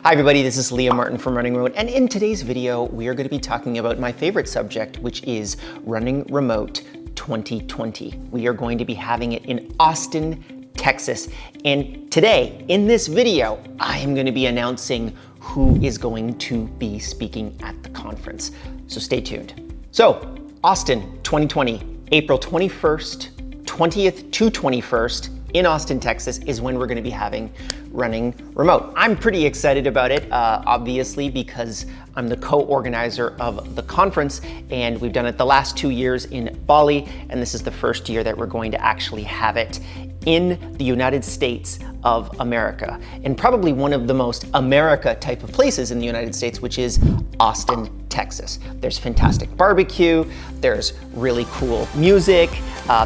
Hi everybody, this is Leah Martin from Running Remote, and in today's video, we are going to be talking about my favorite subject, which is Running Remote 2020. We are going to be having it in Austin, Texas. And today, in this video, I am going to be announcing who is going to be speaking at the conference. So stay tuned. So, Austin 2020, April 21st, 20th to 21st, in Austin, Texas is when we're going to be having Running Remote. I'm pretty excited about it, obviously, because I'm the co-organizer of the conference, and we've done it the last 2 years in Bali, and this is the first year that we're going to actually have it in the United States of America, and probably one of the most America type of places in the United States, which is Austin, Texas. There's fantastic barbecue, there's really cool music,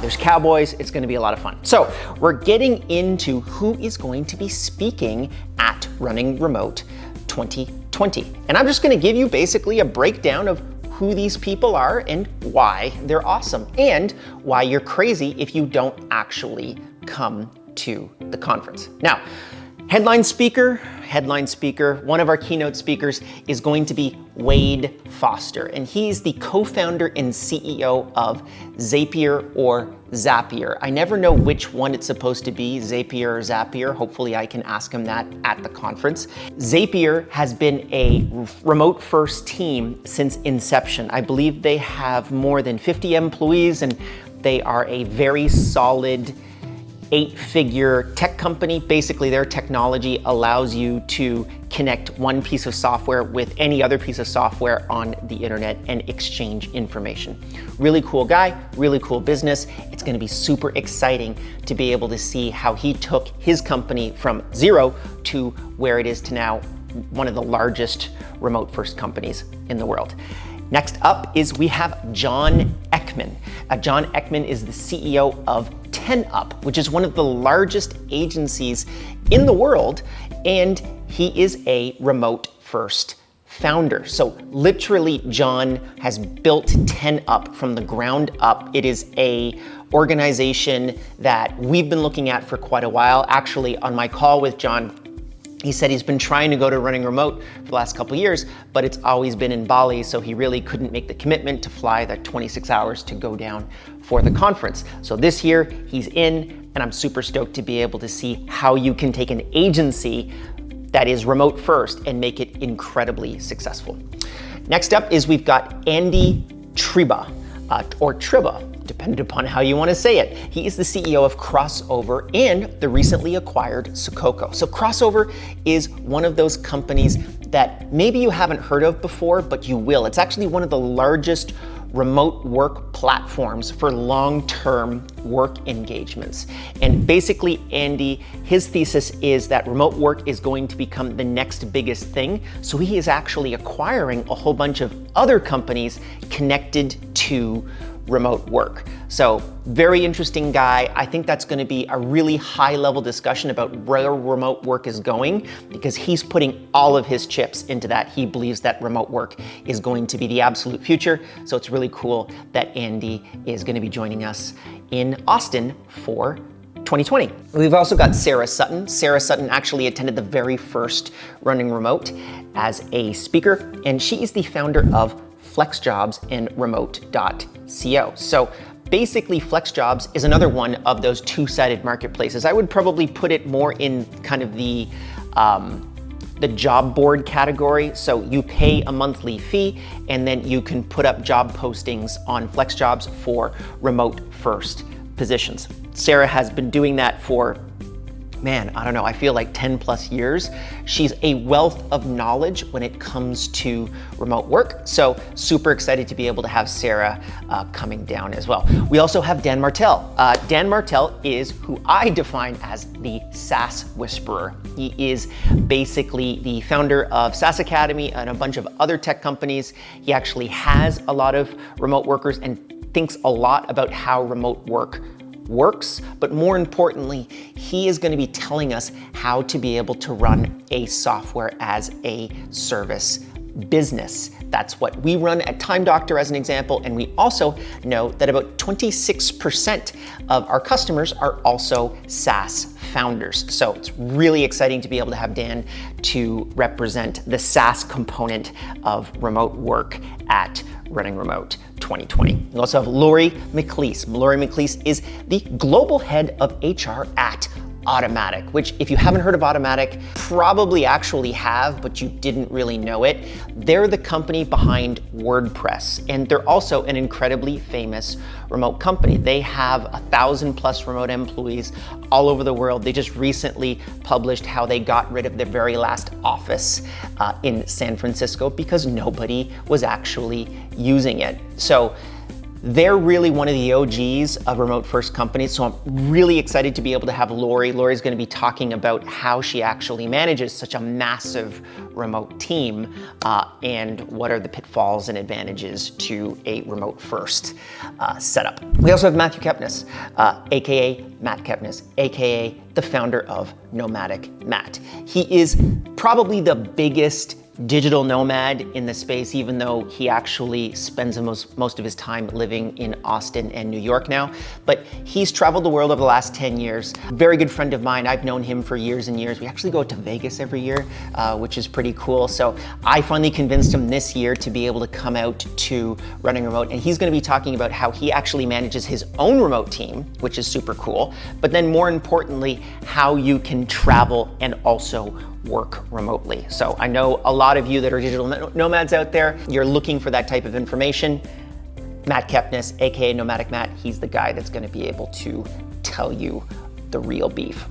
there's cowboys. It's going to be a lot of fun. So we're getting into who is going to be speaking at Running Remote 2020. And I'm just going to give you basically a breakdown of who these people are and why they're awesome, and why you're crazy if you don't actually come to the conference. Now, headline speaker, one of our keynote speakers is going to be Wade Foster, and he's the co-founder and CEO of Zapier or Zapier. I never know which one it's supposed to be, Zapier or Zapier. Hopefully I can ask him that at the conference. Zapier has been a remote first team since inception. I believe they have more than 50 employees, and they are a very solid 8-figure tech company. Basically, their technology allows you to connect one piece of software with any other piece of software on the internet and exchange information. Really cool guy, really cool business. It's going to be super exciting to be able to see how he took his company from zero to where it is to now one of the largest remote first companies in the world. Next up is we have John Ekman. John Ekman is the CEO of 10up, which is one of the largest agencies in the world, and he is a remote first founder. So literally, John has built 10up from the ground up. It is a organization that we've been looking at for quite a while. Actually, on my call with John, he said he's been trying to go to Running Remote for the last couple of years, but it's always been in Bali, so he really couldn't make the commitment to fly the 26 hours to go down for the conference. So this year, he's in, and I'm super stoked to be able to see how you can take an agency that is remote first and make it incredibly successful. Next up is we've got Andy Triba, or Triba, depending upon how you want to say it. He is the CEO of Crossover and the recently acquired Sukoko. So Crossover is one of those companies that maybe you haven't heard of before, but you will. It's actually one of the largest remote work platforms for long-term work engagements. And basically, Andy, his thesis is that remote work is going to become the next biggest thing. So he is actually acquiring a whole bunch of other companies connected to remote work. So very interesting guy. I think that's going to be a really high level discussion about where remote work is going, because he's putting all of his chips into that. He believes that remote work is going to be the absolute future. So it's really cool that Andy is going to be joining us in Austin for 2020. We've also got Sarah Sutton. Sarah Sutton actually attended the very first Running Remote as a speaker, and she is the founder of FlexJobs and Remote.co. So basically, FlexJobs is another one of those two-sided marketplaces. I would probably put it more in kind of the job board category. So you pay a monthly fee, and then you can put up job postings on FlexJobs for remote first positions. Sarah has been doing that for, man, I don't know, I feel like 10 plus years. She's a wealth of knowledge when it comes to remote work. So super excited to be able to have Sarah coming down as well. We also have Dan Martell. Dan Martell is who I define as the SaaS whisperer. He is basically the founder of SaaS Academy and a bunch of other tech companies. He actually has a lot of remote workers and thinks a lot about how remote work works, but more importantly, he is going to be telling us how to be able to run a software as a service business. That's what we run at Time Doctor as an example, and we also know that about 26% of our customers are also SaaS founders. So it's really exciting to be able to have Dan to represent the SaaS component of remote work at Running Remote 2020. We also have Laurie MacLeod. Laurie MacLeod is the global head of HR at Automatic, which if you haven't heard of Automatic, probably actually have, but you didn't really know it. They're the company behind WordPress, and they're also an incredibly famous remote company. They have 1,000+ remote employees all over the world. They just recently published how they got rid of their very last office in San Francisco because nobody was actually using it. So they're really one of the OGs of remote first companies, so I'm really excited to be able to have Laurie. Laurie's gonna be talking about how she actually manages such a massive remote team and what are the pitfalls and advantages to a remote first setup. We also have Matthew Kepnes, AKA Matt Kepnes, AKA the founder of Nomadic Matt. He is probably the biggest digital nomad in the space, even though he actually spends most of his time living in Austin and New York now. But he's traveled the world over the last 10 years. Very good friend of mine. I've known him for years and years. We actually go to Vegas every year, which is pretty cool. So I finally convinced him this year to be able to come out to Running Remote, and he's gonna be talking about how he actually manages his own remote team, which is super cool. But then more importantly, how you can travel and also work remotely. So I know a lot of you that are digital nomads out there, you're looking for that type of information. Matt Kepnes, AKA Nomadic Matt, he's the guy that's gonna be able to tell you the real beef.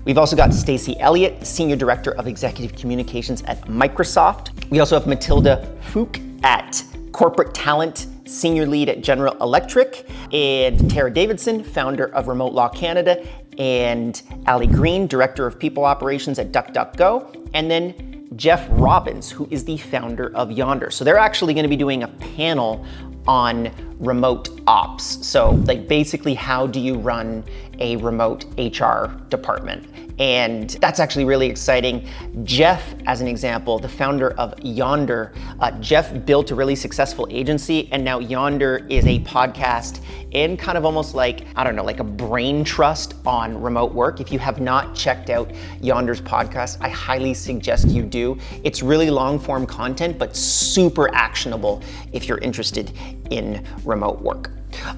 We've also got Stacey Elliott, Senior Director of Executive Communications at Microsoft. We also have Matilda Fook at Corporate Talent, Senior Lead at General Electric, and Tara Davidson, founder of Remote Law Canada, and Ali Green, Director of People Operations at DuckDuckGo, and then Jeff Robbins, who is the founder of Yonder. So they're actually gonna be doing a panel on remote ops. So like basically how do you run a remote HR department? And that's actually really exciting. Jeff, as an example, the founder of Yonder, Jeff built a really successful agency, and now Yonder is a podcast and kind of almost like, I don't know, like a brain trust on remote work. If you have not checked out Yonder's podcast, I highly suggest you do. It's really long form content, but super actionable if you're interested in remote work.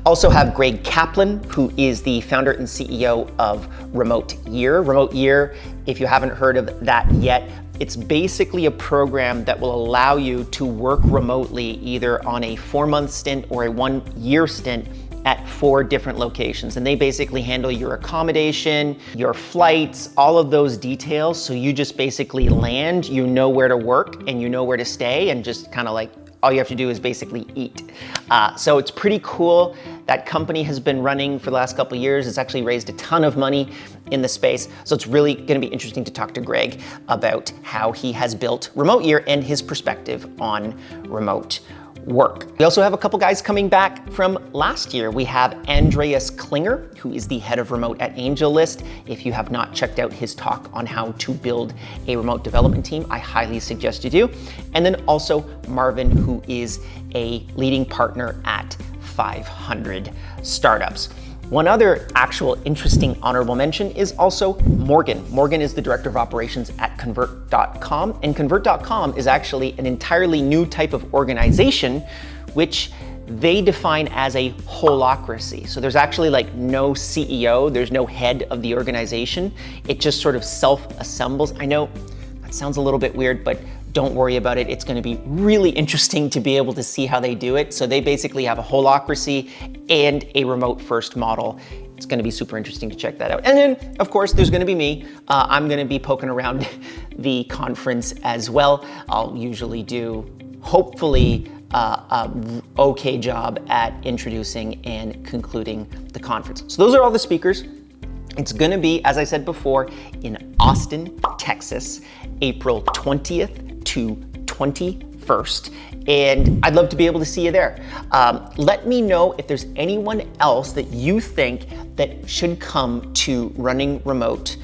Also have Greg Kaplan, who is the founder and CEO of Remote Year. Remote Year, if you haven't heard of that yet, it's basically a program that will allow you to work remotely either on a 4-month stint or a 1-year stint at 4 different locations. And they basically handle your accommodation, your flights, all of those details. So you just basically land, you know where to work and you know where to stay, and just kind of like all you have to do is basically eat. So it's pretty cool. That company has been running for the last couple of years. It's actually raised a ton of money in the space. So it's really gonna be interesting to talk to Greg about how he has built Remote Year and his perspective on remote work. We also have a couple guys coming back from last year. We have Andreas Klinger, who is the head of remote at AngelList. If you have not checked out his talk on how to build a remote development team, I highly suggest you do. And then also Marvin, who is a leading partner at 500 Startups. One other actual interesting honorable mention is also Morgan. Morgan is the Director of Operations at Convert.com, and Convert.com is actually an entirely new type of organization, which they define as a holacracy. So there's actually like no CEO, there's no head of the organization. It just sort of self-assembles. I know that sounds a little bit weird, but don't worry about it. It's gonna be really interesting to be able to see how they do it. So they basically have a holacracy and a remote first model. It's gonna be super interesting to check that out. And then, of course, there's gonna be me. I'm gonna be poking around the conference as well. I'll usually do, hopefully, okay job at introducing and concluding the conference. So those are all the speakers. It's gonna be, as I said before, in Austin, Texas, April 20th to 21st, and I'd love to be able to see you there. Let me know if there's anyone else that you think that should come to Running Remote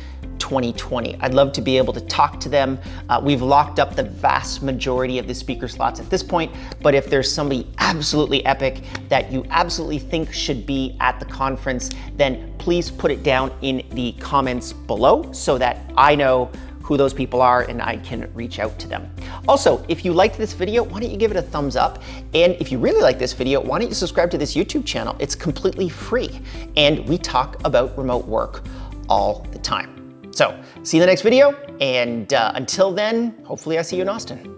2020. I'd love to be able to talk to them. We've locked up the vast majority of the speaker slots at this point, but if there's somebody absolutely epic that you absolutely think should be at the conference, then please put it down in the comments below so that I know who those people are and I can reach out to them. Also, if you liked this video, why don't you give it a thumbs up? And if you really like this video, why don't you subscribe to this YouTube channel? It's completely free. And we talk about remote work all the time. So see you in the next video. And until then, hopefully I see you in Austin.